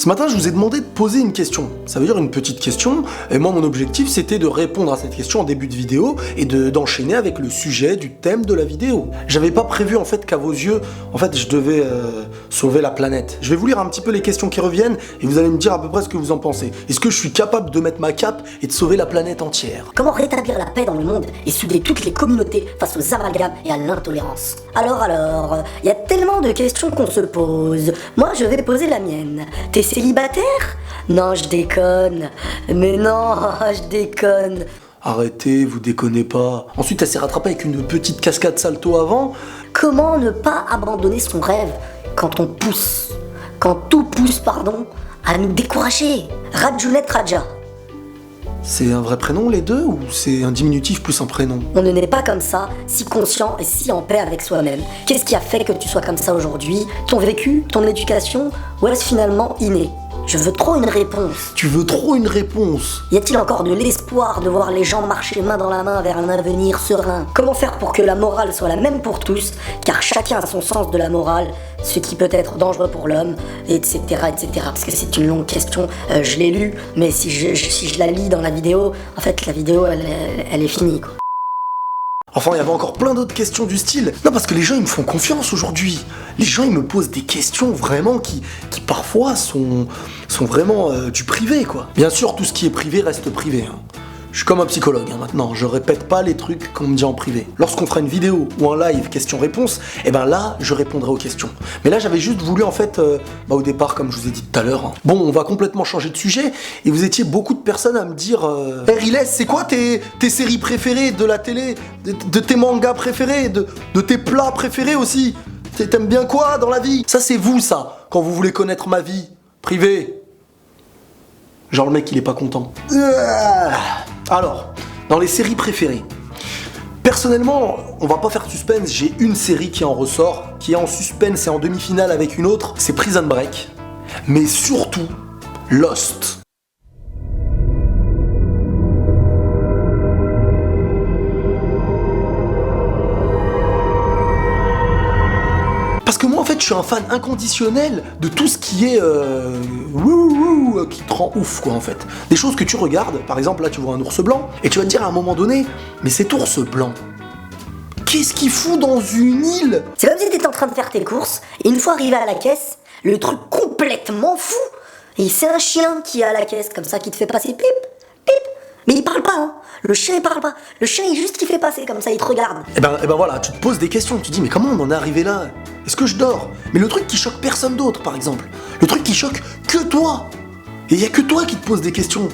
Ce matin, je vous ai demandé de poser une question. Ça veut dire une petite question, et moi mon objectif c'était de répondre à cette question en début de vidéo et d'enchaîner avec le sujet du thème de la vidéo. J'avais pas prévu en fait qu'à vos yeux, en fait je devais sauver la planète. Je vais vous lire un petit peu les questions qui reviennent et vous allez me dire à peu près ce que vous en pensez. Est-ce que je suis capable de mettre ma cape et de sauver la planète entière? Comment rétablir la paix dans le monde et souder toutes les communautés face aux amalgames et à l'intolérance? Alors, il y a tellement de questions qu'on se pose. Moi, je vais poser la mienne. T'es célibataire? Non, je déconne. Mais non, je déconne. Arrêtez, vous déconnez pas. Ensuite, elle s'est rattrapée avec une petite cascade salto avant. Comment ne pas abandonner son rêve quand on pousse? Quand tout pousse, à nous décourager? Radjounet Raja. C'est un vrai prénom les deux ou c'est un diminutif plus un prénom? On ne naît pas comme ça, si conscient et si en paix avec soi-même. Qu'est-ce qui a fait que tu sois comme ça aujourd'hui? Ton vécu? Ton éducation? Ou est-ce finalement inné? Je veux trop une réponse. Tu veux trop une réponse? Y a-t-il encore de l'espoir de voir les gens marcher main dans la main vers un avenir serein? Comment faire pour que la morale soit la même pour tous, car chacun a son sens de la morale, ce qui peut être dangereux pour l'homme, etc., etc. Parce que c'est une longue question, je l'ai lu, mais si je la lis dans la vidéo, en fait la vidéo elle est finie quoi. Enfin, il y avait encore plein d'autres questions du style. Non, parce que les gens, ils me font confiance aujourd'hui. Les gens, ils me posent des questions vraiment qui parfois sont vraiment du privé, quoi. Bien sûr, tout ce qui est privé reste privé, hein. Je suis comme un psychologue, hein, maintenant. Je répète pas les trucs qu'on me dit en privé. Lorsqu'on fera une vidéo ou un live question-réponse, eh ben là, je répondrai aux questions. Mais là, j'avais juste voulu, en fait, au départ, comme je vous ai dit tout à l'heure, hein. Bon, on va complètement changer de sujet, et vous étiez beaucoup de personnes à me dire hey, Riles, c'est quoi tes séries préférées de la télé, de tes mangas préférés, de tes plats préférés aussi? T'aimes bien quoi dans la vie? Ça, c'est vous, ça, quand vous voulez connaître ma vie privée. Genre le mec, il est pas content. Alors, dans les séries préférées, personnellement, on va pas faire de suspense, j'ai une série qui en ressort, qui est en suspense et en demi-finale avec une autre, c'est Prison Break, mais surtout Lost. Parce que moi en fait je suis un fan inconditionnel de tout ce qui est qui te rend ouf quoi en fait. Des choses que tu regardes, par exemple là tu vois un ours blanc, et tu vas te dire à un moment donné, mais cet ours blanc, qu'est-ce qu'il fout dans une île? C'est comme si t'étais en train de faire tes courses, et une fois arrivé à la caisse, le truc complètement fou, et c'est un chien qui est à la caisse, comme ça, qui te fait passer pip, pip, mais il parle pas, hein. Le chien il parle pas, le chien il juste il fait passer comme ça, il te regarde. Et ben voilà, tu te poses des questions, tu te dis mais comment on en est arrivé là? Est-ce que je dors? Mais le truc qui choque personne d'autre par exemple, le truc qui choque que toi, et il y a que toi qui te poses des questions.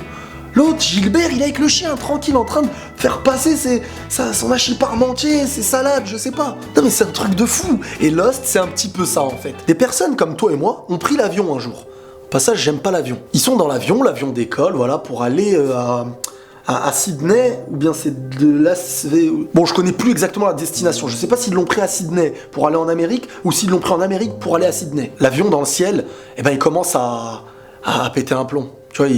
L'autre, Gilbert, il est avec le chien, tranquille, en train de faire passer son hachis parmentier, ses salades, je sais pas. Non mais c'est un truc de fou. Et Lost, c'est un petit peu ça en fait. Des personnes comme toi et moi ont pris l'avion un jour. Au passage, j'aime pas l'avion. Ils sont dans l'avion décolle, voilà, pour aller à Sydney, ou bien c'est de Las Vegas. Bon, je connais plus exactement la destination. Je sais pas s'ils l'ont pris à Sydney pour aller en Amérique, ou s'ils l'ont pris en Amérique pour aller à Sydney. L'avion dans le ciel, eh ben il commence à péter un plomb. Tu vois,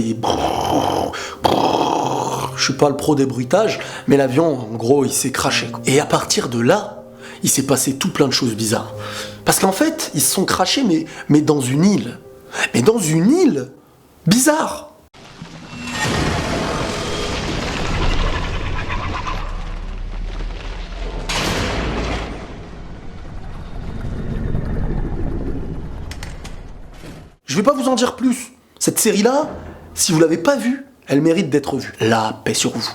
je suis pas le pro des bruitages, mais l'avion, en gros, il s'est crashé. Et à partir de là, il s'est passé tout plein de choses bizarres. Parce qu'en fait, ils se sont crashés, mais dans une île. Mais dans une île bizarre. Je vais pas vous en dire plus. Cette série-là, si vous l'avez pas vue, elle mérite d'être vue. La paix sur vous.